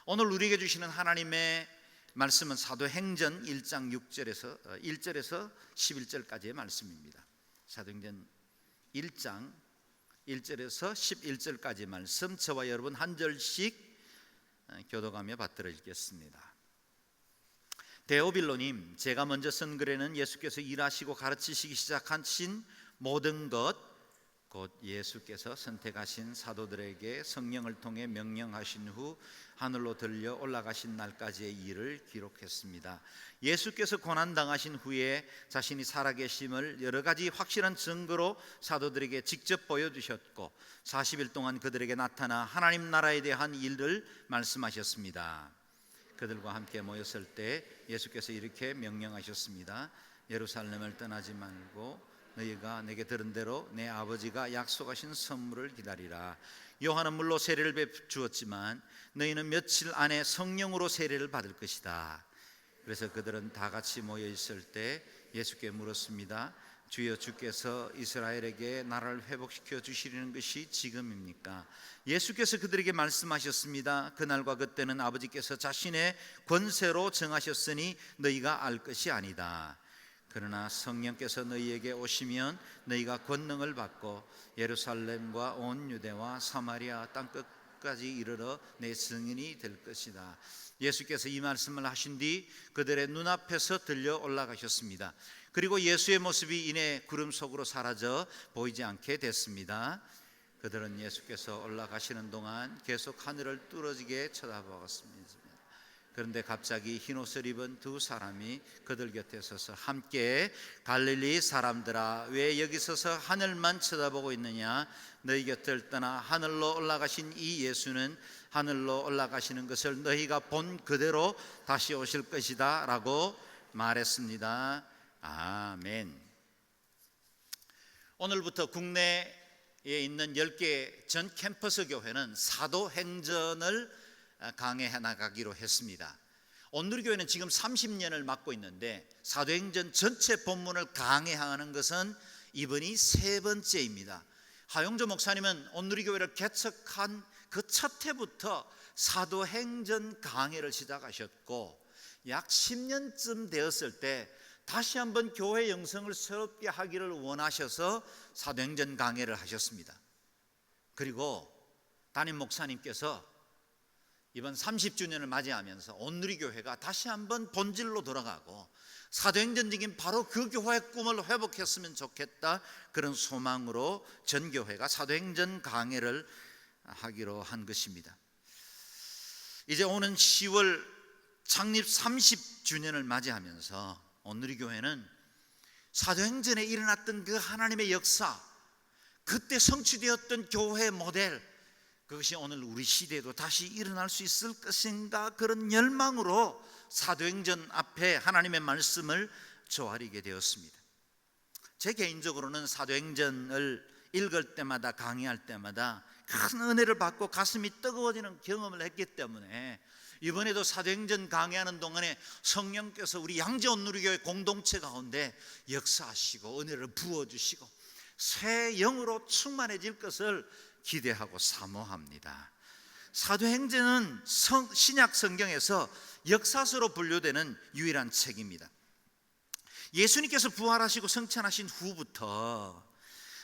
오늘 우리에게 주시는 하나님의 말씀은 사도행전 1장 1절에서 11절까지의 말씀입니다. 사도행전 1장 1절에서 11절까지 말씀, 저와 여러분 한 절씩 교독하며 받들어 읽겠습니다. 데오빌로님, 제가 먼저 쓴 글에는 예수께서 일하시고 가르치시기 시작하신 모든 것, 곧 예수께서 선택하신 사도들에게 성령을 통해 명령하신 후 하늘로 들려 올라가신 날까지의 일을 기록했습니다. 예수께서 고난당하신 후에 자신이 살아계심을 여러 가지 확실한 증거로 사도들에게 직접 보여주셨고 40일 동안 그들에게 나타나 하나님 나라에 대한 일을 말씀하셨습니다. 그들과 함께 모였을 때 예수께서 이렇게 명령하셨습니다. 예루살렘을 떠나지 말고 너희가 내게 들은 대로 내 아버지가 약속하신 선물을 기다리라. 요한은 물로 세례를 베주었지만 너희는 며칠 안에 성령으로 세례를 받을 것이다. 그래서 그들은 다 같이 모여 있을 때 예수께 물었습니다. 주여, 주께서 이스라엘에게 나라를 회복시켜 주시려는 것이 지금입니까? 예수께서 그들에게 말씀하셨습니다. 그날과 그때는 아버지께서 자신의 권세로 정하셨으니 너희가 알 것이 아니다. 그러나 성령께서 너희에게 오시면 너희가 권능을 받고 예루살렘과 온 유대와 사마리아 땅끝까지 이르러 내 증인이 될 것이다. 예수께서 이 말씀을 하신 뒤 그들의 눈앞에서 들려 올라가셨습니다. 그리고 예수의 모습이 이내 구름 속으로 사라져 보이지 않게 됐습니다. 그들은 예수께서 올라가시는 동안 계속 하늘을 뚫어지게 쳐다보았습니다. 그런데 갑자기 흰옷을 입은 두 사람이 그들 곁에 서서 함께 갈릴리 사람들아, 왜 여기 서서 하늘만 쳐다보고 있느냐? 너희 곁을 떠나 하늘로 올라가신 이 예수는 하늘로 올라가시는 것을 너희가 본 그대로 다시 오실 것이다 라고 말했습니다. 아멘. 오늘부터 국내에 있는 10개 전 캠퍼스 교회는 사도행전을 강해해 나가기로 했습니다. 온누리교회는 지금 30년을 맡고 있는데 사도행전 전체 본문을 강해하는 것은 이번이 세 번째입니다. 하용조 목사님은 온누리교회를 개척한 그 첫 해부터 사도행전 강해를 시작하셨고 약 10년쯤 되었을 때 다시 한번 교회 영성을 새롭게 하기를 원하셔서 사도행전 강해를 하셨습니다. 그리고 담임 목사님께서 이번 30주년을 맞이하면서 온누리교회가 다시 한번 본질로 돌아가고 사도행전적인 바로 그 교회의 꿈을 회복했으면 좋겠다, 그런 소망으로 전 교회가 사도행전 강해를 하기로 한 것입니다. 이제 오는 10월 창립 30주년을 맞이하면서 온누리교회는 사도행전에 일어났던 그 하나님의 역사, 그때 성취되었던 교회의 모델, 그것이 오늘 우리 시대에도 다시 일어날 수 있을 것인가, 그런 열망으로 사도행전 앞에 하나님의 말씀을 조아리게 되었습니다. 제 개인적으로는 사도행전을 읽을 때마다, 강의할 때마다 큰 은혜를 받고 가슴이 뜨거워지는 경험을 했기 때문에 이번에도 사도행전 강의하는 동안에 성령께서 우리 양재 온누리교회 공동체 가운데 역사하시고 은혜를 부어주시고 새 영으로 충만해질 것을 기대하고 사모합니다. 사도행전은 신약 성경에서 역사서로 분류되는 유일한 책입니다. 예수님께서 부활하시고 승천하신 후부터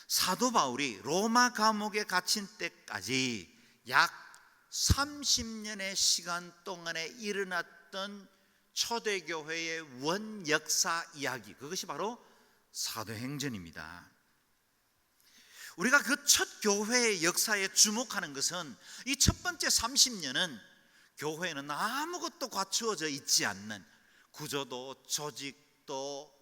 사도 바울이 로마 감옥에 갇힌 때까지 약 30년의 시간 동안에 일어났던 초대교회의 원역사 이야기, 그것이 바로 사도행전입니다. 우리가 그 첫 교회의 역사에 주목하는 것은 이 첫 번째 30년은 교회는 아무것도 갖추어져 있지 않는, 구조도 조직도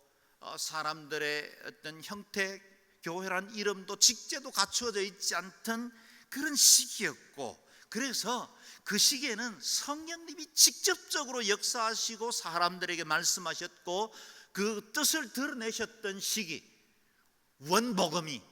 사람들의 어떤 형태, 교회란 이름도 직제도 갖추어져 있지 않던 그런 시기였고, 그래서 그 시기에는 성령님이 직접적으로 역사하시고 사람들에게 말씀하셨고 그 뜻을 드러내셨던 시기, 원복음이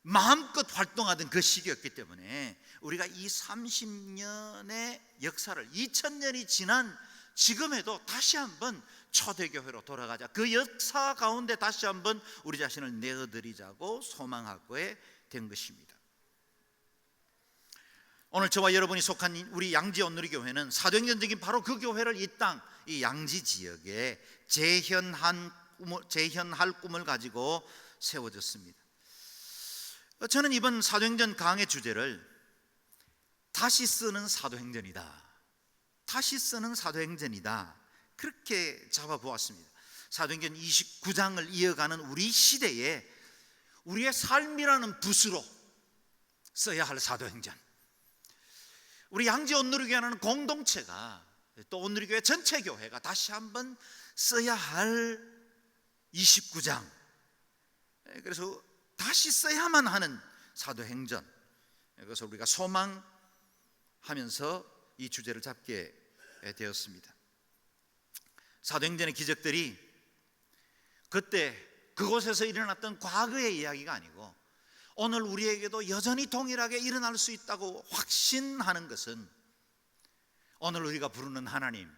마음껏 활동하던 그 시기였기 때문에 우리가 이 30년의 역사를 2000년이 지난 지금에도 다시 한번 초대교회로 돌아가자, 그 역사 가운데 다시 한번 우리 자신을 내어드리자고 소망하게 된 것입니다. 오늘 저와 여러분이 속한 우리 양지 온누리교회는 사도행전적인 바로 그 교회를 이 땅, 이 양지 지역에 재현할 꿈을 가지고 세워졌습니다. 저는 이번 사도행전 강의 주제를 다시 쓰는 사도행전이다, 다시 쓰는 사도행전이다, 그렇게 잡아보았습니다. 사도행전 29장을 이어가는 우리 시대에 우리의 삶이라는 붓으로 써야 할 사도행전, 우리 양지 온누리교회라는 공동체가, 또 온누리교회 전체 교회가 다시 한번 써야 할 29장, 그래서 다시 써야만 하는 사도행전, 그래서 우리가 소망하면서 이 주제를 잡게 되었습니다. 사도행전의 기적들이 그때 그곳에서 일어났던 과거의 이야기가 아니고 오늘 우리에게도 여전히 동일하게 일어날 수 있다고 확신하는 것은 오늘 우리가 부르는 하나님,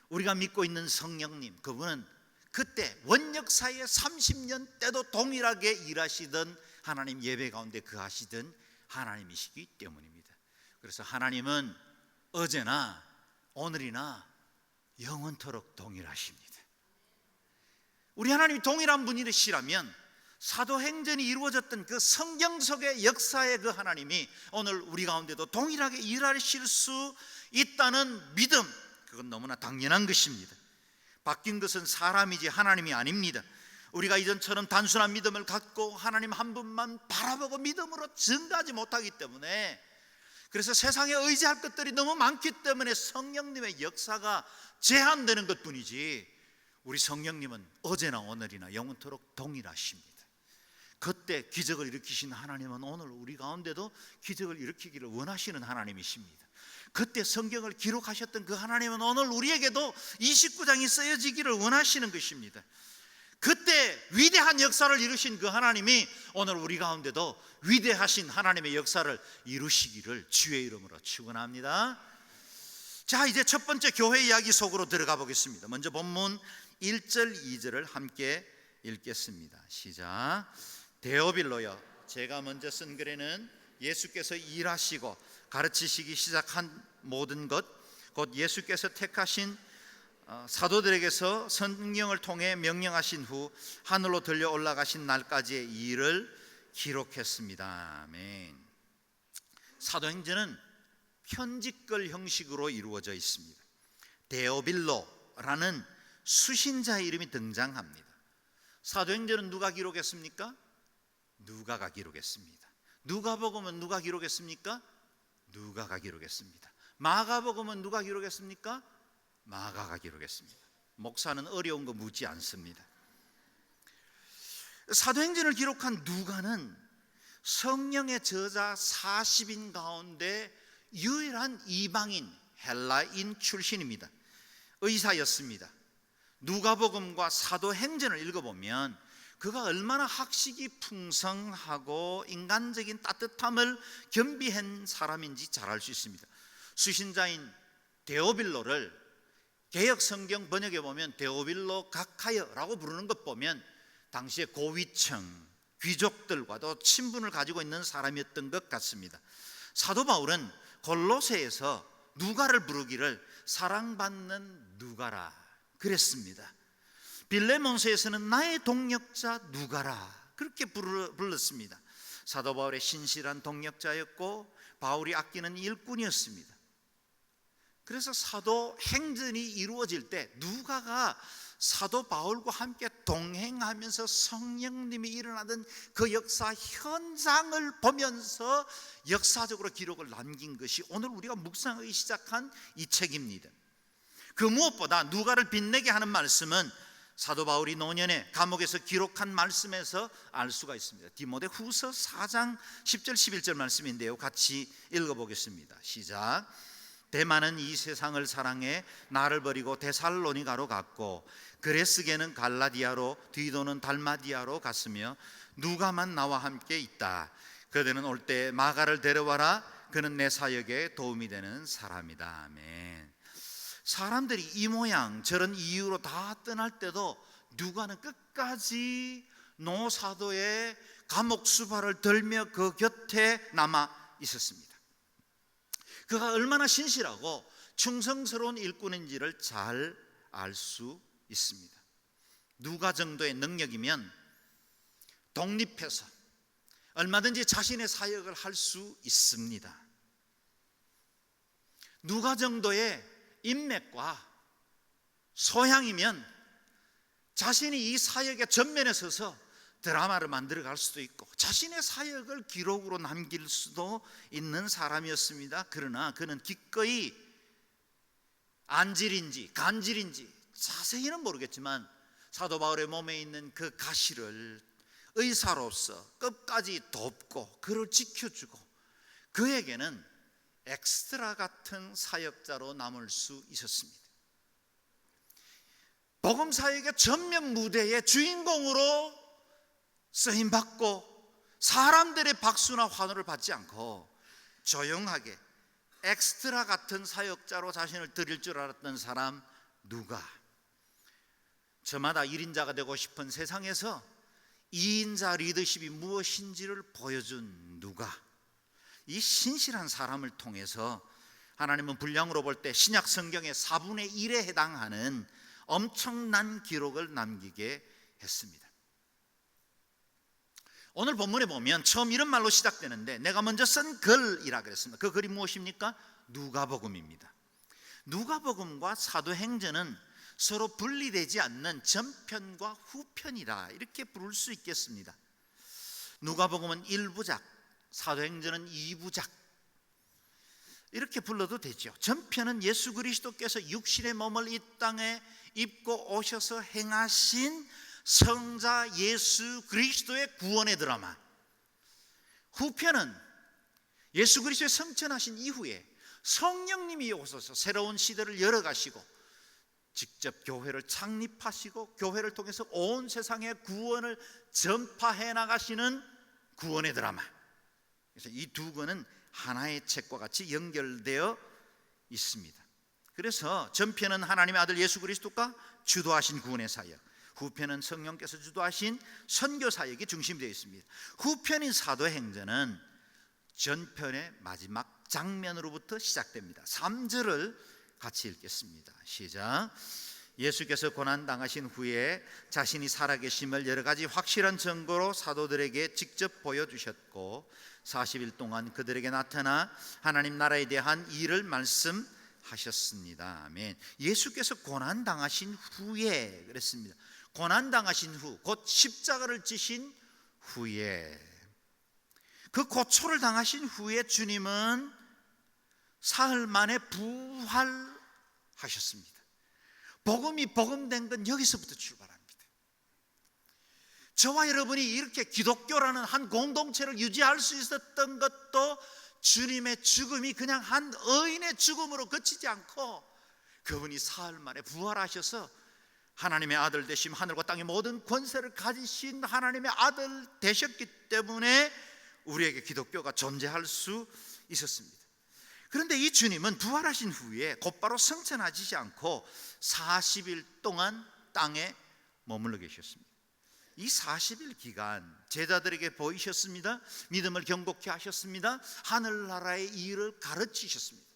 우리가 믿고 있는 성령님, 그분은 그때 원역사의 30년 때도 동일하게 일하시던 하나님, 예배 가운데 거하시던 하나님이시기 때문입니다. 그래서 하나님은 어제나 오늘이나 영원토록 동일하십니다. 우리 하나님이 동일한 분이시라면 사도행전이 이루어졌던 그 성경 속의 역사의 그 하나님이 오늘 우리 가운데도 동일하게 일하실 수 있다는 믿음, 그건 너무나 당연한 것입니다. 바뀐 것은 사람이지 하나님이 아닙니다. 우리가 이전처럼 단순한 믿음을 갖고 하나님 한 분만 바라보고 믿음으로 증가하지 못하기 때문에, 그래서 세상에 의지할 것들이 너무 많기 때문에 성령님의 역사가 제한되는 것뿐이지, 우리 성령님은 어제나 오늘이나 영원토록 동일하십니다. 그때 기적을 일으키신 하나님은 오늘 우리 가운데도 기적을 일으키기를 원하시는 하나님이십니다. 그때 성경을 기록하셨던 그 하나님은 오늘 우리에게도 29장이 쓰여지기를 원하시는 것입니다. 그때 위대한 역사를 이루신 그 하나님이 오늘 우리 가운데도 위대하신 하나님의 역사를 이루시기를 주의 이름으로 축원합니다. 자, 이제 첫 번째 교회 이야기 속으로 들어가 보겠습니다. 먼저 본문 1절 2절을 함께 읽겠습니다. 시작. 데오빌로여, 제가 먼저 쓴 글에는 예수께서 일하시고 가르치시기 시작한 모든 것, 곧 예수께서 택하신 사도들에게서 성령을 통해 명령하신 후 하늘로 들려 올라가신 날까지의 일을 기록했습니다. 아멘. 사도행전은 편집글 형식으로 이루어져 있습니다. 데오빌로라는 수신자의 이름이 등장합니다. 사도행전은 누가 기록했습니까? 누가가 기록했습니다. 누가복음은 누가 기록했습니까? 누가가 기록했습니다. 마가복음은 누가 기록했습니까? 마가가 기록했습니다. 목사는 어려운 거 묻지 않습니다. 사도행전을 기록한 누가는 성령의 저자 40인 가운데 유일한 이방인, 헬라인 출신입니다. 의사였습니다. 누가복음과 사도행전을 읽어보면 그가 얼마나 학식이 풍성하고 인간적인 따뜻함을 겸비한 사람인지 잘 알 수 있습니다. 수신자인 데오빌로를 개역 성경 번역에 보면 데오빌로 각하여라고 부르는 것 보면 당시에 고위층 귀족들과도 친분을 가지고 있는 사람이었던 것 같습니다. 사도 바울은 골로새에서 누가를 부르기를 사랑받는 누가라 그랬습니다. 빌레몬서에서는 나의 동역자 누가라 그렇게 불렀습니다. 사도 바울의 신실한 동역자였고 바울이 아끼는 일꾼이었습니다. 그래서 사도행전이 이루어질 때 누가가 사도 바울과 함께 동행하면서 성령님이 일어나던 그 역사 현장을 보면서 역사적으로 기록을 남긴 것이 오늘 우리가 묵상하기 시작한 이 책입니다. 그 무엇보다 누가를 빛내게 하는 말씀은 사도 바울이 노년에 감옥에서 기록한 말씀에서 알 수가 있습니다. 디모데후서 4장 10절 11절 말씀인데요, 같이 읽어보겠습니다. 시작. 대만은 이 세상을 사랑해 나를 버리고 데살로니가로 갔고 그레스게는 갈라디아로 디도는 달마디아로 갔으며 누가만 나와 함께 있다. 그들은 올 때 마가를 데려와라. 그는 내 사역에 도움이 되는 사람이다. 아멘. 사람들이 이 모양 저런 이유로 다 떠날 때도 누가는 끝까지 노사도의 감옥 수발을 들며 그 곁에 남아 있었습니다. 그가 얼마나 신실하고 충성스러운 일꾼인지를 잘 알 수 있습니다. 누가 정도의 능력이면 독립해서 얼마든지 자신의 사역을 할 수 있습니다. 누가 정도의 인맥과 소양이면 자신이 이 사역의 전면에 서서 드라마를 만들어 갈 수도 있고 자신의 사역을 기록으로 남길 수도 있는 사람이었습니다. 그러나 그는 기꺼이 안질인지 간질인지 자세히는 모르겠지만 사도 바울의 몸에 있는 그 가시를 의사로서 끝까지 돕고 그를 지켜주고 그에게는 엑스트라 같은 사역자로 남을 수 있었습니다. 복음 사역의 전면 무대의 주인공으로 쓰임받고 사람들의 박수나 환호를 받지 않고 조용하게 엑스트라 같은 사역자로 자신을 드릴 줄 알았던 사람 누가? 저마다 1인자가 되고 싶은 세상에서 2인자 리더십이 무엇인지를 보여준 누가? 이 신실한 사람을 통해서 하나님은 분량으로 볼 때 신약 성경의 4분의 1에 해당하는 엄청난 기록을 남기게 했습니다. 오늘 본문에 보면 처음 이런 말로 시작되는데 내가 먼저 쓴 글이라 그랬습니다. 그 글이 무엇입니까? 누가복음입니다. 누가복음과 사도행전은 서로 분리되지 않는 전편과 후편이라 이렇게 부를 수 있겠습니다. 누가복음은 1부작, 사도행전은 2부작 이렇게 불러도 되죠. 전편은 예수 그리스도께서 육신의 몸을 이 땅에 입고 오셔서 행하신 성자 예수 그리스도의 구원의 드라마. 후편은 예수 그리스도의 성천하신 이후에 성령님이 오셔서 새로운 시대를 열어가시고 직접 교회를 창립하시고 교회를 통해서 온 세상에 구원을 전파해 나가시는 구원의 드라마. 그래서 이 두 권은 하나의 책과 같이 연결되어 있습니다. 그래서 전편은 하나님의 아들 예수 그리스도가 주도하신 구원의 사역, 후편은 성령께서 주도하신 선교 사역이 중심이 되어 있습니다. 후편인 사도행전은 전편의 마지막 장면으로부터 시작됩니다. 3절을 같이 읽겠습니다. 시작. 예수께서 고난당하신 후에 자신이 살아계심을 여러 가지 확실한 증거로 사도들에게 직접 보여주셨고 40일 동안 그들에게 나타나 하나님 나라에 대한 일을 말씀하셨습니다. 아멘. 예수께서 고난당하신 후에 그랬습니다. 고난당하신 후, 곧 십자가를 지신 후에, 그 고초를 당하신 후에 주님은 사흘 만에 부활하셨습니다. 복음이 복음된 건 여기서부터 출발합니다. 저와 여러분이 이렇게 기독교라는 한 공동체를 유지할 수 있었던 것도 주님의 죽음이 그냥 한 의인의 죽음으로 그치지 않고 그분이 사흘 만에 부활하셔서 하나님의 아들 되심, 하늘과 땅의 모든 권세를 가지신 하나님의 아들 되셨기 때문에 우리에게 기독교가 존재할 수 있었습니다. 그런데 이 주님은 부활하신 후에 곧바로 승천하시지 않고 40일 동안 땅에 머물러 계셨습니다. 이 40일 기간 제자들에게 보이셨습니다. 믿음을 경고케 하셨습니다. 하늘나라의 일을 가르치셨습니다.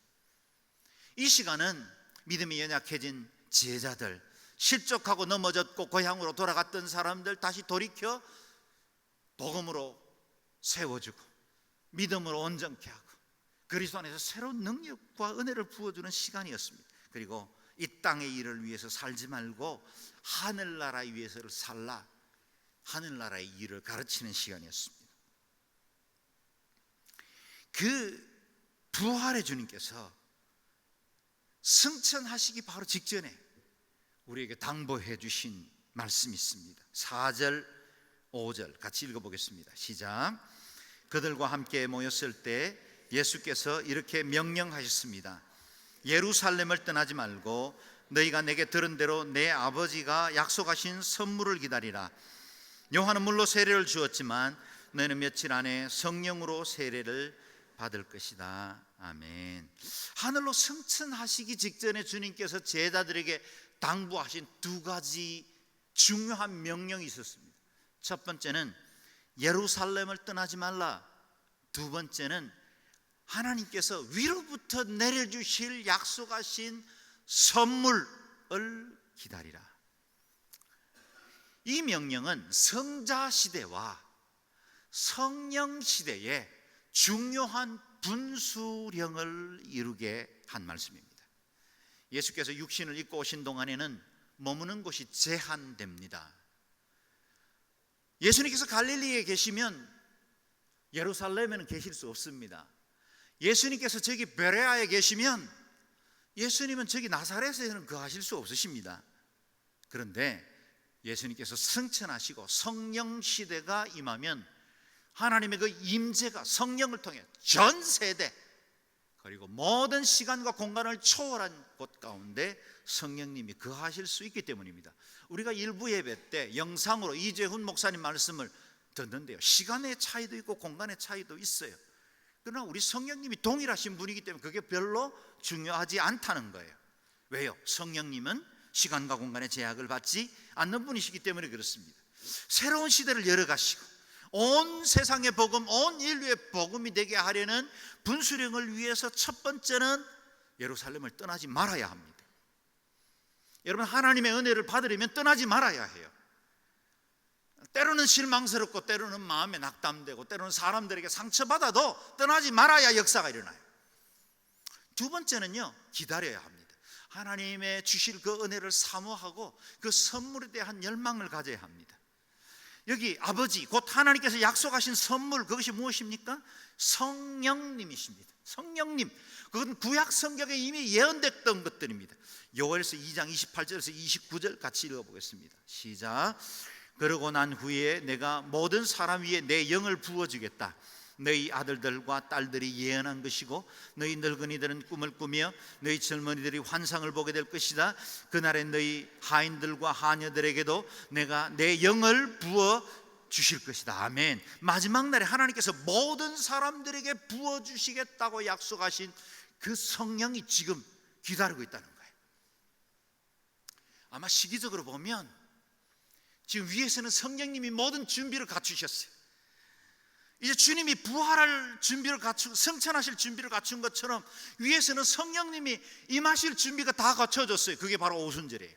이 시간은 믿음이 연약해진 제자들, 실족하고 넘어졌고 고향으로 돌아갔던 사람들 다시 돌이켜 복음으로 세워주고 믿음으로 온전케 하고 그리스도 안에서 새로운 능력과 은혜를 부어주는 시간이었습니다. 그리고 이 땅의 일을 위해서 살지 말고 하늘나라 위해서를 살라, 하늘나라의 일을 가르치는 시간이었습니다. 그 부활의 주님께서 승천하시기 바로 직전에 우리에게 당부해 주신 말씀이 있습니다. 4절 5절 같이 읽어보겠습니다. 시작. 그들과 함께 모였을 때 예수께서 이렇게 명령하셨습니다. 예루살렘을 떠나지 말고 너희가 내게 들은 대로 내 아버지가 약속하신 선물을 기다리라. 요한은 물로 세례를 주었지만 너희는 며칠 안에 성령으로 세례를 받을 것이다. 아멘. 하늘로 승천하시기 직전에 주님께서 제자들에게 당부하신 두 가지 중요한 명령이 있었습니다. 첫 번째는 예루살렘을 떠나지 말라. 두 번째는 하나님께서 위로부터 내려주실 약속하신 선물을 기다리라. 이 명령은 성자 시대와 성령 시대에 중요한 분수령을 이루게 한 말씀입니다. 예수께서 육신을 입고 오신 동안에는 머무는 곳이 제한됩니다. 예수님께서 갈릴리에 계시면 예루살렘에는 계실 수 없습니다. 예수님께서 저기 베레아에 계시면 예수님은 저기 나사렛에는 거하실 수 없으십니다. 그런데 예수님께서 승천하시고 성령 시대가 임하면 하나님의 그 임재가 성령을 통해 전 세대 그리고 모든 시간과 공간을 초월한 곳 가운데 성령님이 거하실 수 있기 때문입니다. 우리가 일부 예배 때 영상으로 이재훈 목사님 말씀을 듣는데요, 시간의 차이도 있고 공간의 차이도 있어요. 그러나 우리 성령님이 동일하신 분이기 때문에 그게 별로 중요하지 않다는 거예요. 왜요? 성령님은 시간과 공간의 제약을 받지 않는 분이시기 때문에 그렇습니다. 새로운 시대를 열어가시고 온 세상의 복음, 온 인류의 복음이 되게 하려는 분수령을 위해서 첫 번째는 예루살렘을 떠나지 말아야 합니다. 여러분, 하나님의 은혜를 받으려면 떠나지 말아야 해요. 때로는 실망스럽고 때로는 마음에 낙담되고 때로는 사람들에게 상처받아도 떠나지 말아야 역사가 일어나요. 두 번째는요, 기다려야 합니다. 하나님의 주실 그 은혜를 사모하고 그 선물에 대한 열망을 가져야 합니다. 여기 아버지 곧 하나님께서 약속하신 선물, 그것이 무엇입니까? 성령님이십니다. 성령님, 그건 구약 성경에 이미 예언됐던 것들입니다. 요엘서 2장 28절에서 29절 같이 읽어보겠습니다. 시작. 그러고 난 후에 내가 모든 사람 위에 내 영을 부어주겠다. 너희 아들들과 딸들이 예언한 것이고 너희 늙은이들은 꿈을 꾸며 너희 젊은이들이 환상을 보게 될 것이다. 그날에 너희 하인들과 하녀들에게도 내가 내 영을 부어 주실 것이다. 아멘. 마지막 날에 하나님께서 모든 사람들에게 부어 주시겠다고 약속하신 그 성령이 지금 기다리고 있다는 거예요. 아마 시기적으로 보면 지금 위에서는 성령님이 모든 준비를 갖추셨어요. 이제 주님이 부활할 준비를 갖추고 승천하실 준비를 갖춘 것처럼 위에서는 성령님이 임하실 준비가 다 갖춰졌어요. 그게 바로 오순절이에요.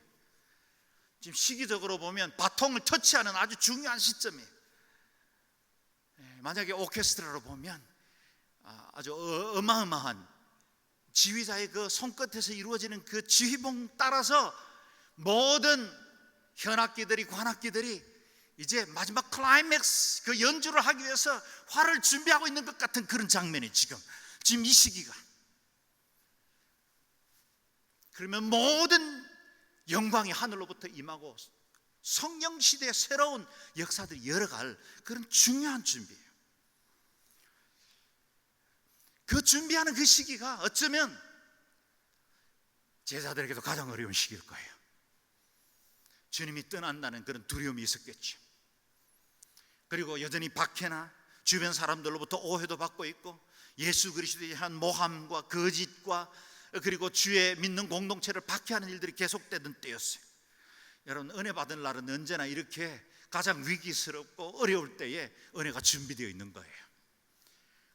지금 시기적으로 보면 바통을 터치하는 아주 중요한 시점이에요. 만약에 오케스트라로 보면 아주 어마어마한 지휘자의 그 손끝에서 이루어지는 그 지휘봉 따라서 모든 현악기들이 관악기들이 이제 마지막 클라이맥스 그 연주를 하기 위해서 활을 준비하고 있는 것 같은 그런 장면이 지금 이 시기가. 그러면 모든 영광이 하늘로부터 임하고 성령 시대의 새로운 역사들이 열어갈 그런 중요한 준비예요. 그 준비하는 그 시기가 어쩌면 제자들에게도 가장 어려운 시기일 거예요. 주님이 떠난다는 그런 두려움이 있었겠죠. 그리고 여전히 박해나 주변 사람들로부터 오해도 받고 있고 예수 그리스도에 대한 모함과 거짓과 그리고 주의 믿는 공동체를 박해하는 일들이 계속되던 때였어요. 여러분, 은혜 받은 날은 언제나 이렇게 가장 위기스럽고 어려울 때에 은혜가 준비되어 있는 거예요.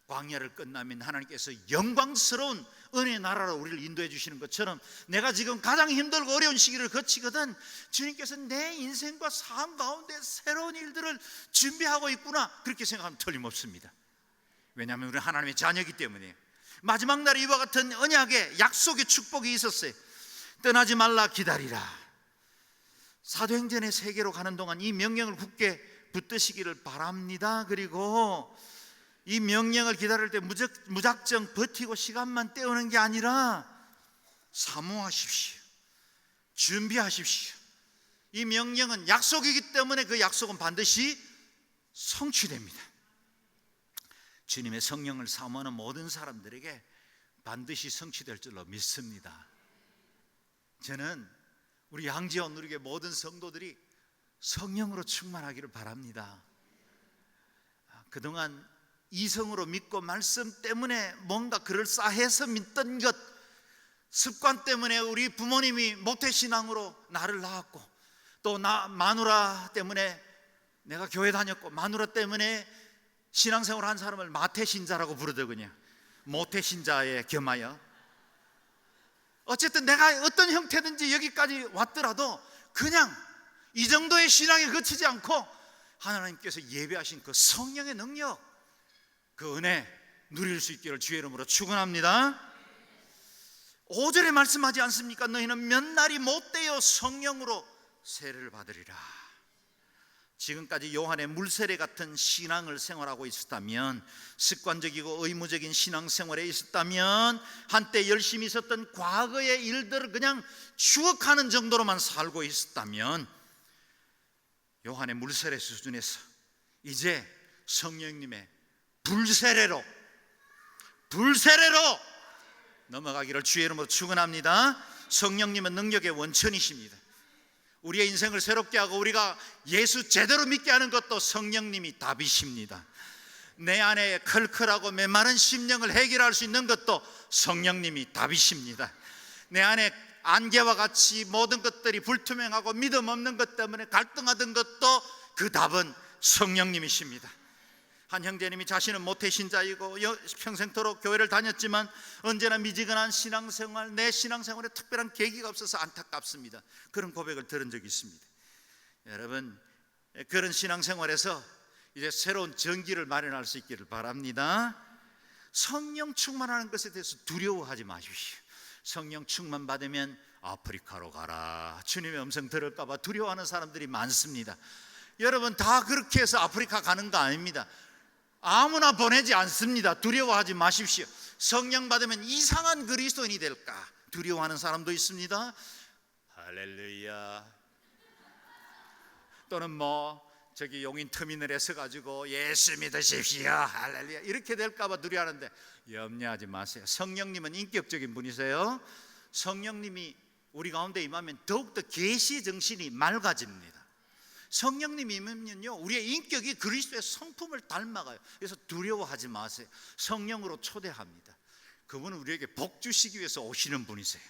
광야를 끝나면 하나님께서 영광스러운 은혜의 나라로 우리를 인도해 주시는 것처럼 내가 지금 가장 힘들고 어려운 시기를 거치거든 주님께서 내 인생과 삶 가운데 새로운 일들을 준비하고 있구나, 그렇게 생각하면 틀림없습니다. 왜냐하면 우리는 하나님의 자녀이기 때문에. 마지막 날에 이와 같은 언약의 약속의 축복이 있었어요. 떠나지 말라, 기다리라. 사도행전의 세계로 가는 동안 이 명령을 굳게 붙드시기를 바랍니다. 그리고 이 명령을 기다릴 때 무작정 버티고 시간만 때우는 게 아니라 사모하십시오. 준비하십시오. 이 명령은 약속이기 때문에 그 약속은 반드시 성취됩니다. 주님의 성령을 사모하는 모든 사람들에게 반드시 성취될 줄로 믿습니다. 저는 우리 양지원 누리교회 모든 성도들이 성령으로 충만하기를 바랍니다. 그동안 이성으로 믿고 말씀 때문에 뭔가 그럴싸해서 믿던 것, 습관 때문에 우리 부모님이 모태신앙으로 나를 낳았고 또 마누라 때문에 내가 교회 다녔고 마누라 때문에 신앙생활 한 사람을 마태신자라고 부르더군요. 모태신자에 겸하여 어쨌든 내가 어떤 형태든지 여기까지 왔더라도 그냥 이 정도의 신앙에 그치지 않고 하나님께서 예배하신 그 성령의 능력, 그 은혜 누릴 수 있기를 주의 이름으로 축원합니다. 5절에 말씀하지 않습니까? 너희는 몇 날이 못되어 성령으로 세례를 받으리라. 지금까지 요한의 물세례 같은 신앙을 생활하고 있었다면, 습관적이고 의무적인 신앙생활에 있었다면, 한때 열심히 있었던 과거의 일들을 그냥 추억하는 정도로만 살고 있었다면, 요한의 물세례 수준에서 이제 성령님의 불세례로 넘어가기를 주의 이름으로 축원합니다. 성령님은 능력의 원천이십니다. 우리의 인생을 새롭게 하고 우리가 예수 제대로 믿게 하는 것도 성령님이 답이십니다. 내 안에 컬컬하고 메마른 심령을 해결할 수 있는 것도 성령님이 답이십니다. 내 안에 안개와 같이 모든 것들이 불투명하고 믿음 없는 것 때문에 갈등하던 것도 그 답은 성령님이십니다. 한 형제님이 자신은 모태신자이고 평생토록 교회를 다녔지만 언제나 미지근한 신앙생활, 내 신앙생활에 특별한 계기가 없어서 안타깝습니다. 그런 고백을 들은 적이 있습니다. 여러분, 그런 신앙생활에서 이제 새로운 전기를 마련할 수 있기를 바랍니다. 성령 충만하는 것에 대해서 두려워하지 마십시오. 성령 충만 받으면 아프리카로 가라, 주님의 음성 들을까 봐 두려워하는 사람들이 많습니다. 여러분, 다 그렇게 해서 아프리카 가는 거 아닙니다. 아무나 보내지 않습니다. 두려워하지 마십시오. 성령 받으면 이상한 그리스도인이 될까 두려워하는 사람도 있습니다. 할렐루야. 또는 저기 용인 터미널에 서가지고 예수 믿으십시오, 할렐루야, 이렇게 될까 봐 두려워하는데 염려하지 마세요. 성령님은 인격적인 분이세요. 성령님이 우리 가운데 임하면 더욱더 계시 정신이 맑아집니다. 성령님이 임하면요, 우리의 인격이 그리스도의 성품을 닮아가요. 그래서 두려워하지 마세요. 성령으로 초대합니다. 그분은 우리에게 복 주시기 위해서 오시는 분이세요.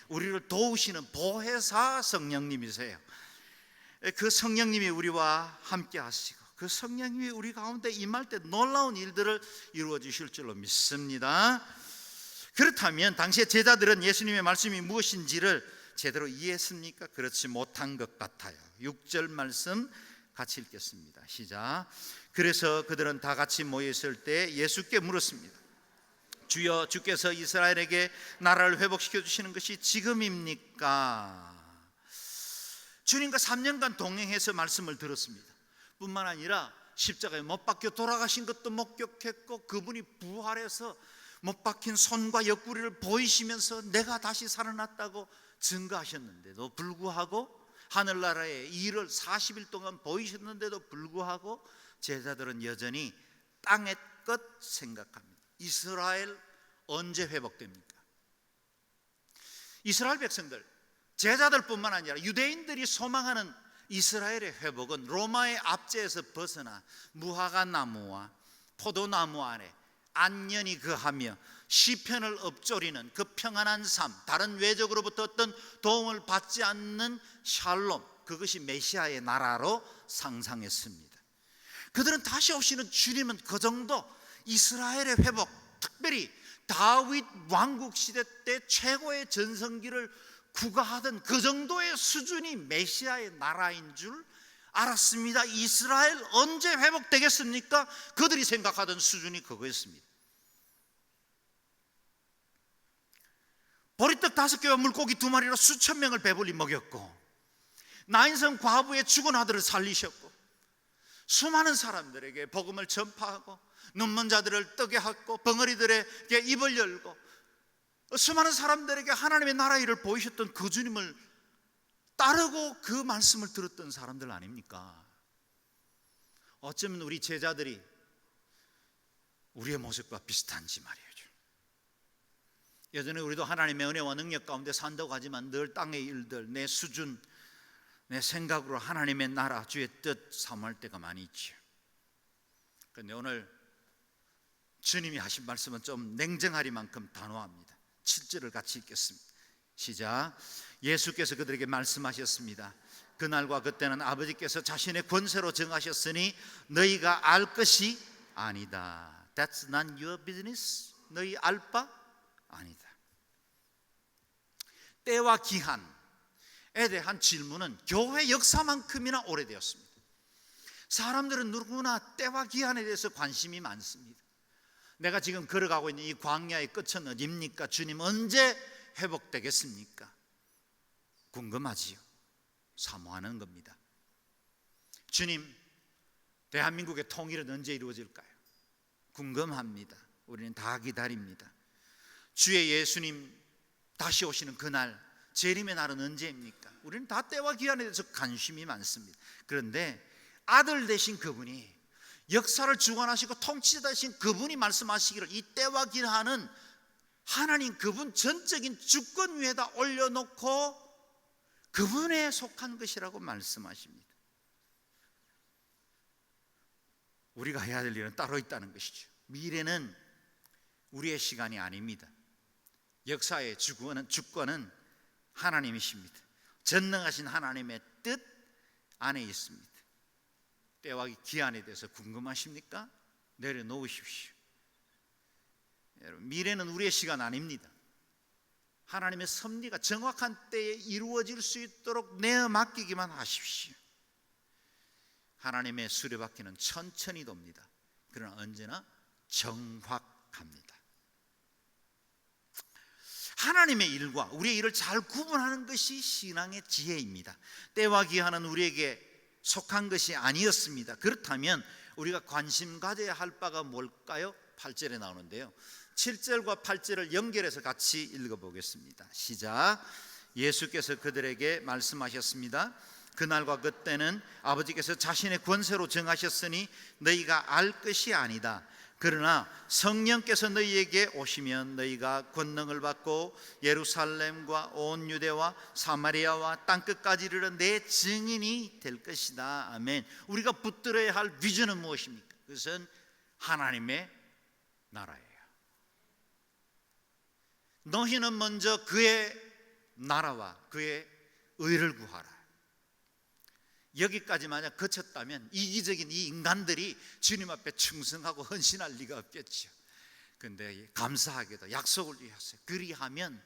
우리를 도우시는 보혜사 성령님이세요. 그 성령님이 우리와 함께 하시고 그 성령님이 우리 가운데 임할 때 놀라운 일들을 이루어 주실 줄로 믿습니다. 그렇다면 당시의 제자들은 예수님의 말씀이 무엇인지를 제대로 이해했습니까? 그렇지 못한 것 같아요. 6절 말씀 같이 읽겠습니다. 시작. 그래서 그들은 다 같이 모여 있을 때 예수께 물었습니다. 주여, 주께서 이스라엘에게 나라를 회복시켜 주시는 것이 지금입니까? 주님과 3년간 동행해서 말씀을 들었습니다. 뿐만 아니라 십자가에 못 박혀 돌아가신 것도 목격했고, 그분이 부활해서 못 박힌 손과 옆구리를 보이시면서 내가 다시 살아났다고 증거하셨는데도 불구하고, 하늘나라의 일을 40일 동안 보이셨는데도 불구하고 제자들은 여전히 땅의 것 생각합니다. 이스라엘 언제 회복됩니까? 이스라엘 백성들, 제자들뿐만 아니라 유대인들이 소망하는 이스라엘의 회복은 로마의 압제에서 벗어나 무화과 나무와 포도나무 아래 안연히 거하며 시편을 읊조리는 그 평안한 삶, 다른 외적으로부터 어떤 도움을 받지 않는 샬롬, 그것이 메시아의 나라로 상상했습니다. 그들은 다시 오시는 주님은 그 정도 이스라엘의 회복, 특별히 다윗 왕국 시대 때 최고의 전성기를 구가하던 그 정도의 수준이 메시아의 나라인 줄 알았습니다. 이스라엘 언제 회복되겠습니까? 그들이 생각하던 수준이 그거였습니다. 보리떡 5개와 물고기 2마리로 수천 명을 배불리 먹였고, 나인성 과부의 죽은 아들을 살리셨고, 수많은 사람들에게 복음을 전파하고, 눈먼 자들을 뜨게 하고, 벙어리들에게 입을 열고, 수많은 사람들에게 하나님의 나라 일을 보이셨던 그 주님을 따르고 그 말씀을 들었던 사람들 아닙니까? 어쩌면 우리 제자들이 우리의 모습과 비슷한지 말이에요. 여전히 우리도 하나님의 은혜와 능력 가운데 산다고 하지만 늘 땅의 일들, 내 수준, 내 생각으로 하나님의 나라, 주의 뜻 사모할 때가 많이 있죠. 그런데 오늘 주님이 하신 말씀은 좀 냉정하리만큼 단호합니다. 7절을 같이 읽겠습니다. 시작. 예수께서 그들에게 말씀하셨습니다. 그날과 그때는 아버지께서 자신의 권세로 정하셨으니 너희가 알 것이 아니다. That's not your business. 너희 알 바 아니다. 때와 기한에 대한 질문은 교회 역사만큼이나 오래되었습니다. 사람들은 누구나 때와 기한에 대해서 관심이 많습니다. 내가 지금 걸어가고 있는 이 광야의 끝은 어디입니까? 주님 언제 회복되겠습니까? 궁금하지요. 사모하는 겁니다. 주님, 대한민국의 통일은 언제 이루어질까요? 궁금합니다. 우리는 다 기다립니다. 주의 예수님 다시 오시는 그날, 재림의 날은 언제입니까? 우리는 다 때와 기한에 대해서 관심이 많습니다. 그런데 아들 되신 그분이, 역사를 주관하시고 통치자 되신 그분이 말씀하시기를 이 때와 기한은 하나님 그분 전적인 주권 위에다 올려놓고 그분에 속한 것이라고 말씀하십니다. 우리가 해야 될 일은 따로 있다는 것이죠. 미래는 우리의 시간이 아닙니다. 역사의 주권은 하나님이십니다. 전능하신 하나님의 뜻 안에 있습니다. 때와 기한에 대해서 궁금하십니까? 내려놓으십시오. 여러분, 미래는 우리의 시간 아닙니다. 하나님의 섭리가 정확한 때에 이루어질 수 있도록 내어 맡기기만 하십시오. 하나님의 수레바퀴는 천천히 돕니다. 그러나 언제나 정확합니다. 하나님의 일과 우리의 일을 잘 구분하는 것이 신앙의 지혜입니다. 때와 기한은 우리에게 속한 것이 아니었습니다. 그렇다면 우리가 관심 가져야 할 바가 뭘까요? 8절에 나오는데요, 7절과 8절을 연결해서 같이 읽어보겠습니다. 시작. 예수께서 그들에게 말씀하셨습니다. 그날과 그때는 아버지께서 자신의 권세로 정하셨으니 너희가 알 것이 아니다. 그러나 성령께서 너희에게 오시면 너희가 권능을 받고 예루살렘과 온 유대와 사마리아와 땅끝까지 이르러 내 증인이 될 것이다. 아멘. 우리가 붙들어야 할 비전은 무엇입니까? 그것은 하나님의 나라예요. 너희는 먼저 그의 나라와 그의 의를 구하라. 여기까지 만약 거쳤다면 이기적인 이 인간들이 주님 앞에 충성하고 헌신할 리가 없겠죠. 그런데 감사하게도 약속을 주셨어요. 그리하면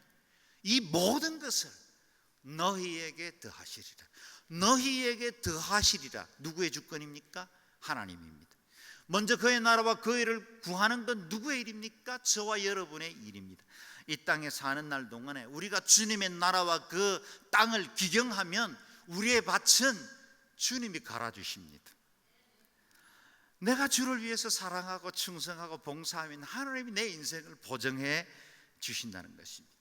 이 모든 것을 너희에게 더하시리라. 너희에게 더하시리라. 누구의 주권입니까? 하나님입니다. 먼저 그의 나라와 그의 일을 구하는 건 누구의 일입니까? 저와 여러분의 일입니다. 이 땅에 사는 날 동안에 우리가 주님의 나라와 그 땅을 귀경하면 우리의 밭은 주님이 갈아주십니다. 내가 주를 위해서 사랑하고 충성하고 봉사하면 하나님이 내 인생을 보정해 주신다는 것입니다.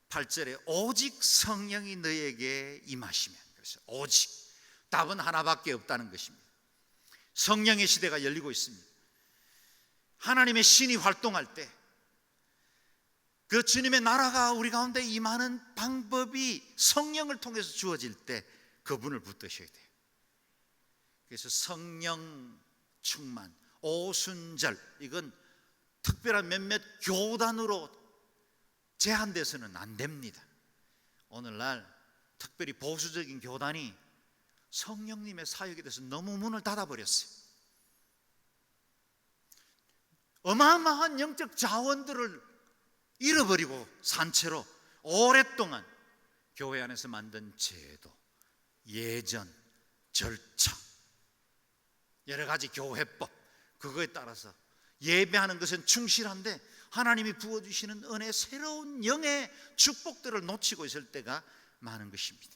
8절에 오직 성령이 너에게 임하시면, 그래서 오직, 답은 하나밖에 없다는 것입니다. 성령의 시대가 열리고 있습니다. 하나님의 신이 활동할 때 그 주님의 나라가 우리 가운데 임하는 방법이 성령을 통해서 주어질 때 그분을 붙드셔야 돼요. 그래서 성령 충만, 오순절, 이건 특별한 몇몇 교단으로 제한돼서는 안 됩니다. 오늘날 특별히 보수적인 교단이 성령님의 사역에 대해서 너무 문을 닫아버렸어요. 어마어마한 영적 자원들을 잃어버리고 산 채로 오랫동안 교회 안에서 만든 제도, 예전, 절차, 여러 가지 교회법, 그거에 따라서 예배하는 것은 충실한데 하나님이 부어주시는 은혜, 새로운 영의 축복들을 놓치고 있을 때가 많은 것입니다.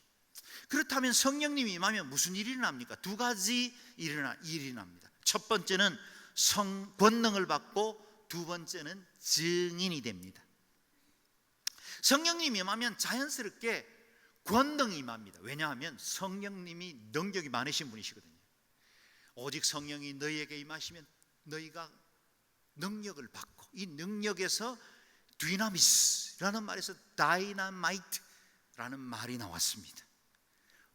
그렇다면 성령님이 임하면 무슨 일이 일어납니까? 두 가지 일이 납니다. 첫 번째는 권능을 받고 두 번째는 증인이 됩니다. 성령님이 임하면 자연스럽게 권능이 임합니다. 왜냐하면 성령님이 능력이 많으신 분이시거든요. 오직 성령이 너희에게 임하시면 너희가 능력을 받고, 이 능력에서 디나미스라는 말에서 다이나마이트라는 말이 나왔습니다.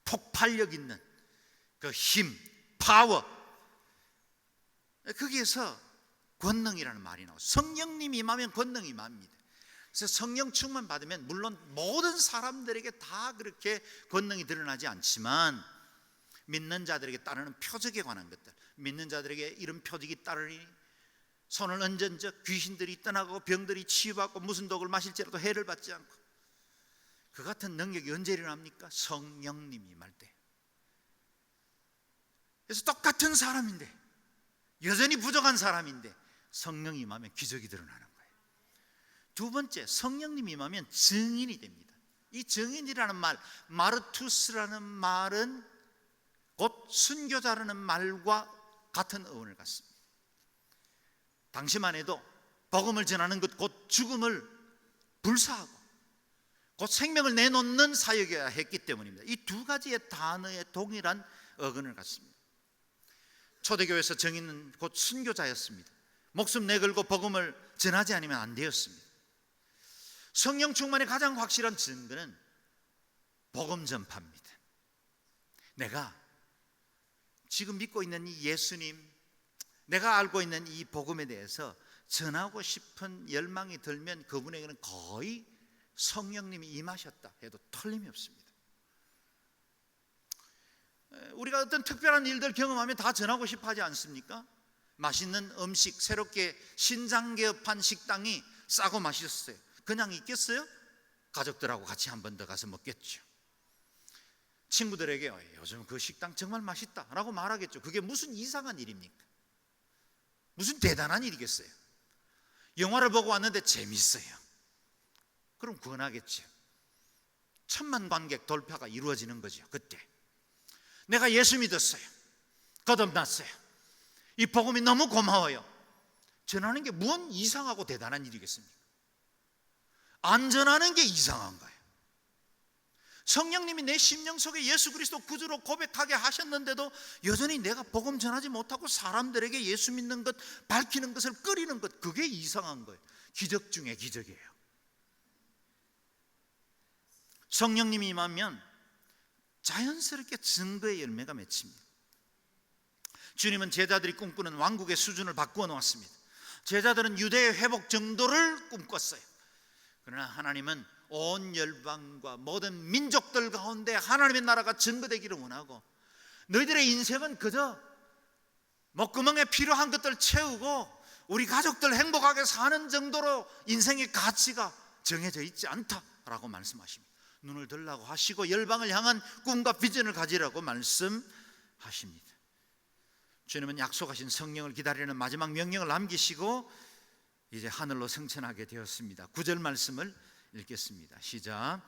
폭발력 있는 그 힘, 파워, 거기에서 권능이라는 말이 나와요. 성령님이 임하면 권능이 임합니다. 그래서 성령 충만 받으면 물론 모든 사람들에게 다 그렇게 권능이 드러나지 않지만 믿는 자들에게 따르는 표적에 관한 것들, 믿는 자들에게 이런 표적이 따르니 손을 얹은즉 귀신들이 떠나고 병들이 치유받고 무슨 독을 마실지라도 해를 받지 않고. 그 같은 능력이 언제 일어납니까? 성령님이 임할 때. 그래서 똑같은 사람인데, 여전히 부족한 사람인데 성령이 임하면 기적이 드러나는 거예요. 두 번째, 성령님이 임하면 증인이 됩니다. 이 증인이라는 말, 마르투스라는 말은 곧 순교자라는 말과 같은 어원을 갖습니다. 당시만 해도 복음을 전하는 것, 곧 죽음을 불사하고 곧 생명을 내놓는 사역이어야 했기 때문입니다. 이 두 가지의 단어의 동일한 어근을 갖습니다. 초대교회에서 증인은 곧 순교자였습니다. 목숨 내걸고 복음을 전하지 않으면 안 되었습니다. 성령 충만의 가장 확실한 증거는 복음 전파입니다. 내가 지금 믿고 있는 이 예수님, 내가 알고 있는 이 복음에 대해서 전하고 싶은 열망이 들면 그분에게는 거의 성령님이 임하셨다 해도 틀림이 없습니다. 우리가 어떤 특별한 일들 경험하면 다 전하고 싶어 하지 않습니까? 맛있는 음식, 새롭게 신장 개업한 식당이 싸고 맛있었어요. 그냥 있겠어요? 가족들하고 같이 한 번 더 가서 먹겠죠. 친구들에게 요즘 그 식당 정말 맛있다 라고 말하겠죠. 그게 무슨 이상한 일입니까? 무슨 대단한 일이겠어요? 영화를 보고 왔는데 재밌어요. 그럼 권하겠죠. 1000만 관객 돌파가 이루어지는 거죠. 그때 내가 예수 믿었어요. 거듭났어요. 이 복음이 너무 고마워요. 전하는 게 뭔 이상하고 대단한 일이겠습니까? 안 전하는 게 이상한 거예요. 성령님이 내 심령 속에 예수 그리스도 구주로 고백하게 하셨는데도 여전히 내가 복음 전하지 못하고 사람들에게 예수 믿는 것, 밝히는 것을 꺼리는 것, 그게 이상한 거예요. 기적 중에 기적이에요. 성령님이 임하면 자연스럽게 증거의 열매가 맺힙니다. 주님은 제자들이 꿈꾸는 왕국의 수준을 바꾸어 놓았습니다. 제자들은 유대의 회복 정도를 꿈꿨어요. 그러나 하나님은 온 열방과 모든 민족들 가운데 하나님의 나라가 증거되기를 원하고, 너희들의 인생은 그저 목구멍에 필요한 것들 채우고 우리 가족들 행복하게 사는 정도로 인생의 가치가 정해져 있지 않다라고 말씀하십니다. 눈을 들라고 하시고 열방을 향한 꿈과 비전을 가지라고 말씀하십니다. 주님은 약속하신 성령을 기다리는 마지막 명령을 남기시고 이제 하늘로 승천하게 되었습니다. 9절 말씀을 읽겠습니다. 시작.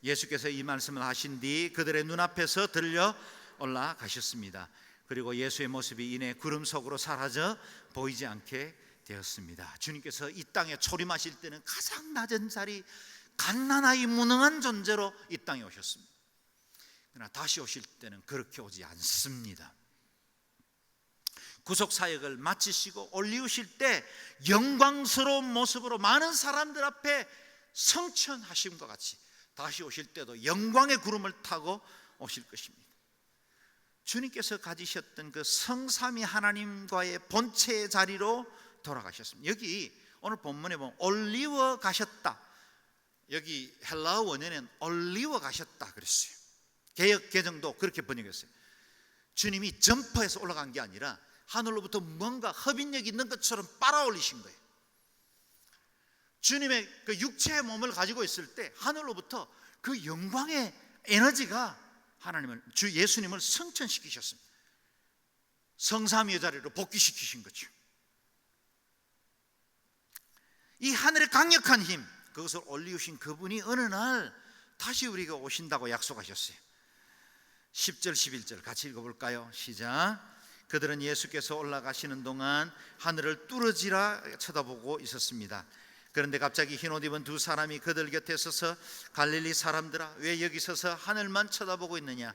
예수께서 이 말씀을 하신 뒤 그들의 눈앞에서 들려 올라가셨습니다. 그리고 예수의 모습이 이내 구름 속으로 사라져 보이지 않게 되었습니다. 주님께서 이 땅에 초림하실 때는 가장 낮은 자리, 갓난아이 무능한 존재로 이 땅에 오셨습니다. 그러나 다시 오실 때는 그렇게 오지 않습니다. 구속사역을 마치시고 올리우실 때 영광스러운 모습으로 많은 사람들 앞에 성천하심과 같이 다시 오실 때도 영광의 구름을 타고 오실 것입니다. 주님께서 가지셨던 그 성삼위 하나님과의 본체의 자리로 돌아가셨습니다. 여기 오늘 본문에 보면 올리워 가셨다, 여기 헬라어 원어에는 올리워 가셨다 그랬어요. 개역 개정도 그렇게 번역했어요. 주님이 점퍼해서 올라간 게 아니라 하늘로부터 뭔가 흡인력이 있는 것처럼 빨아올리신 거예요. 주님의 그 육체의 몸을 가지고 있을 때 하늘로부터 그 영광의 에너지가 하나님을, 주 예수님을 승천시키셨습니다. 성삼위의 자리로 복귀시키신 거죠. 이 하늘의 강력한 힘, 그것을 올리우신 그분이 어느 날 다시 우리가 오신다고 약속하셨어요. 10절 11절 같이 읽어볼까요? 시작. 그들은 예수께서 올라가시는 동안 하늘을 뚫어지라 쳐다보고 있었습니다. 그런데 갑자기 흰옷 입은 두 사람이 그들 곁에 서서 갈릴리 사람들아, 왜 여기 서서 하늘만 쳐다보고 있느냐?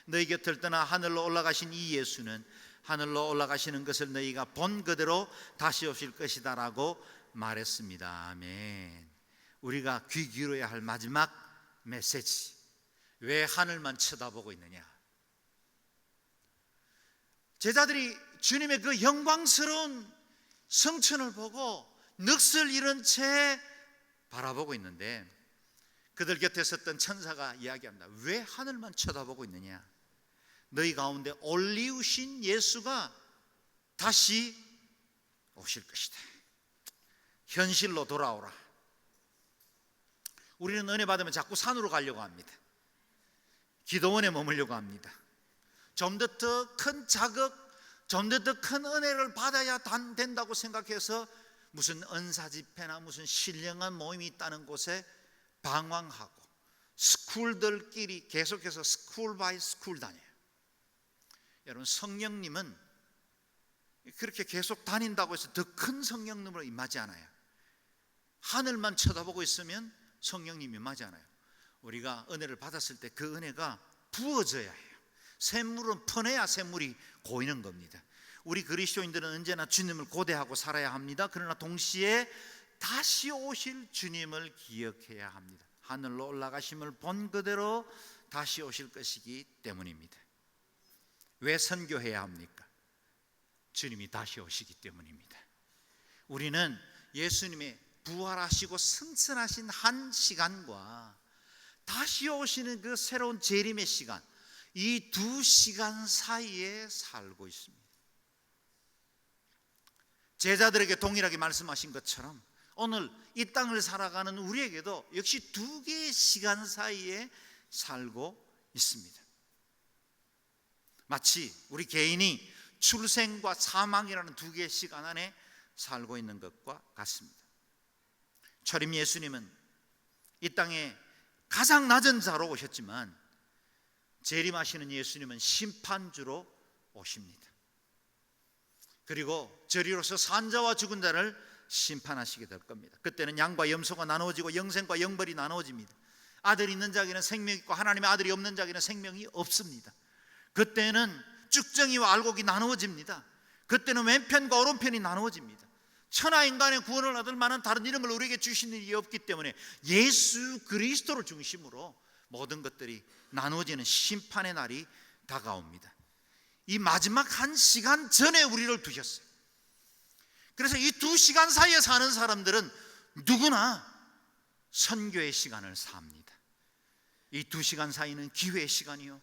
너희 곁을 떠나 하늘로 올라가신 이 예수는 하늘로 올라가시는 것을 너희가 본 그대로 다시 오실 것이다 라고 말했습니다. 아멘. 우리가 귀 기울여야 할 마지막 메시지, 왜 하늘만 쳐다보고 있느냐? 제자들이 주님의 그 영광스러운 성천을 보고 넋을 잃은 채 바라보고 있는데 그들 곁에 섰던 천사가 이야기합니다. 왜 하늘만 쳐다보고 있느냐? 너희 가운데 올리우신 예수가 다시 오실 것이다. 현실로 돌아오라. 우리는 은혜 받으면 자꾸 산으로 가려고 합니다. 기도원에 머물려고 합니다. 좀 더 큰 자극, 좀 더 큰 은혜를 받아야 된다고 생각해서 무슨 은사 집회나 무슨 신령한 모임이 있다는 곳에 방황하고 스쿨들끼리 계속해서 스쿨 바이 스쿨 다녀요. 여러분, 성령님은 그렇게 계속 다닌다고 해서 더 큰 성령님으로 임하지 않아요. 하늘만 쳐다보고 있으면 성령님이 임하지 않아요. 우리가 은혜를 받았을 때 그 은혜가 부어져야 해요. 샘물은 퍼내야 샘물이 고이는 겁니다. 우리 그리스도인들은 언제나 주님을 고대하고 살아야 합니다. 그러나 동시에 다시 오실 주님을 기억해야 합니다. 하늘로 올라가심을 본 그대로 다시 오실 것이기 때문입니다. 왜 선교해야 합니까? 주님이 다시 오시기 때문입니다. 우리는 예수님의 부활하시고 승천하신 한 시간과 다시 오시는 그 새로운 재림의 시간, 이 두 시간 사이에 살고 있습니다. 제자들에게 동일하게 말씀하신 것처럼 오늘 이 땅을 살아가는 우리에게도 역시 두 개의 시간 사이에 살고 있습니다. 마치 우리 개인이 출생과 사망이라는 두 개의 시간 안에 살고 있는 것과 같습니다. 초림 예수님은 이 땅에 가장 낮은 자로 오셨지만 재림하시는 예수님은 심판주로 오십니다. 그리고 저리로서 산 자와 죽은 자를 심판하시게 될 겁니다. 그때는 양과 염소가 나누어지고 영생과 영벌이 나누어집니다. 아들이 있는 자에게는 생명이 있고 하나님의 아들이 없는 자에게는 생명이 없습니다. 그때는 쭉정이와 알곡이 나누어집니다. 그때는 왼편과 오른편이 나누어집니다. 천하 인간의 구원을 얻을 만한 다른 이름을 우리에게 주신 일이 없기 때문에 예수 그리스도를 중심으로 모든 것들이 나누어지는 심판의 날이 다가옵니다. 이 마지막 한 시간 전에 우리를 두셨어요. 그래서 이 두 시간 사이에 사는 사람들은 누구나 선교의 시간을 삽니다. 이 두 시간 사이는 기회의 시간이요,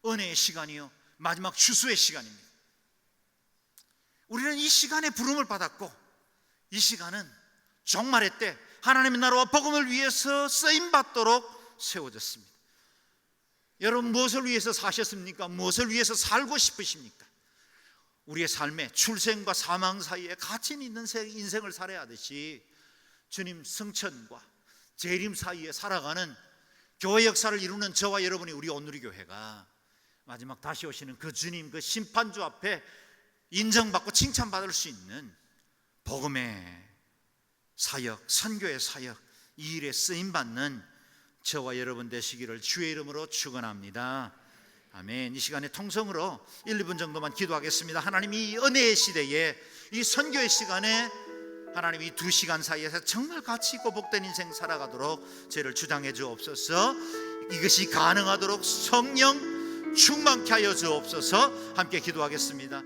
은혜의 시간이요, 마지막 추수의 시간입니다. 우리는 이 시간에 부름을 받았고 이 시간은 종말의 때 하나님의 나라와 복음을 위해서 쓰임받도록 세워졌습니다. 여러분, 무엇을 위해서 사셨습니까? 무엇을 위해서 살고 싶으십니까? 우리의 삶에 출생과 사망 사이에 가치 있는 인생을 살아야 하듯이 주님 승천과 재림 사이에 살아가는 교회 역사를 이루는 저와 여러분이 우리 온누리교회가 마지막 다시 오시는 그 주님, 그 심판주 앞에 인정받고 칭찬받을 수 있는 복음의 사역, 선교의 사역, 이 일에 쓰임받는 저와 여러분 되시기를 주의 이름으로 축원합니다. 아멘. 이 시간에 통성으로 1, 2분 정도만 기도하겠습니다. 하나님, 이 은혜의 시대에, 이 선교의 시간에 하나님 이 두 시간 사이에서 정말 가치 있고 복된 인생 살아가도록 저를 주장해 주옵소서. 이것이 가능하도록 성령 충만케 하여 주옵소서. 함께 기도하겠습니다.